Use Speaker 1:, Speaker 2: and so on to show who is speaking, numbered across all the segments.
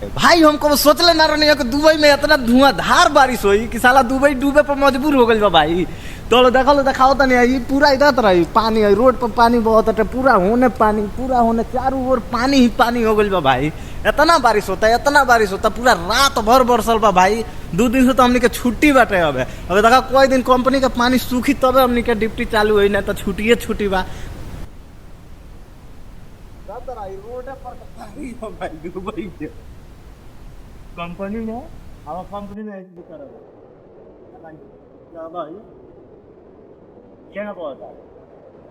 Speaker 1: भाई हमको सोचले ना रहनी कि दुबई में इतना धुआंधार बारिश होई कि साला दुबई डूबे पर मजबूर हो गइल बा भाई। तो देखो दिखाओ तनी ये पूरा इधर रही पानी है, रोड पर पानी बहुत है, पूरा होने पानी, पूरा होने चारों ओर पानी ही पानी हो गइल बा भाई। इतना बारिश होता है, इतना बारिश होता है, पूरा रात भर बरसल बा भाई। 2 दिन से तो हमनी के छुट्टी बाटे। अब देखा कोई दिन कंपनी का पानी सूखी तब हमनी के ड्यूटी चालू हुई, ना तो छुट्टिए छुट्टी बा। रोड पर पानी हो भाई दुबई के कंपनी में, हमारा कंपनी में ऐसी दिक्कत है क्या भाई? क्या ना बोलता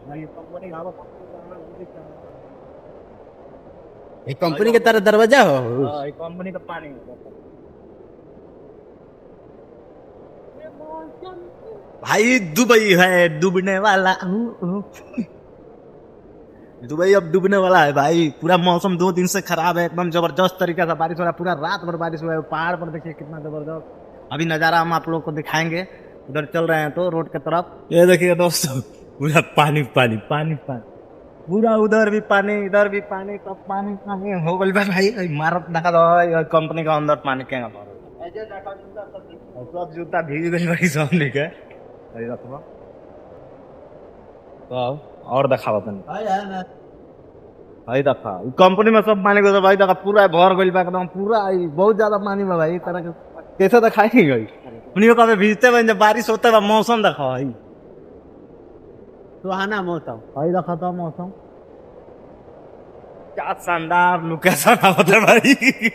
Speaker 1: भाई कंपनी हमारा एक कंपनी के तरह दरवाजा हो। हां एक कंपनी का पानी भाई दुबई है डूबने वाला। दुबई अब डूबने वाला है भाई। पूरा मौसम 2 दिन से खराब है, एकदम जबरदस्त तरीके से बारिश हो रहा है, पूरा रात भर बारिश हुआ है। पहाड़ पर देखिए कितना जबरदस्त अभी नजारा हम आप लोग को दिखाएंगे। उधर चल रहे हैं तो रोड की तरफ, ये देखिए दोस्तों पूरा पानी पानी पानी पानी, पूरा उधर भी पानी इधर भी पानी, सब पानी पानी हो गई भाई। इमारत देखा दो कंपनी का अंदर पानी क्या सब जूता भीग गई भाई सब निके। तो और देखा भाई देखा कंपनी में सब पानी को भाई देखा पूरा भर गइल बा एकदम, पूरा बहुत ज्यादा पानी बा भाई। तरह के कैसे दिखाई गई उन्हीं को भीजते बन जब बारिश होता है मौसम देखा भाई, सुहाना मौसम भाई। देखा था मौसम क्या शानदार लोकेशन है भाई।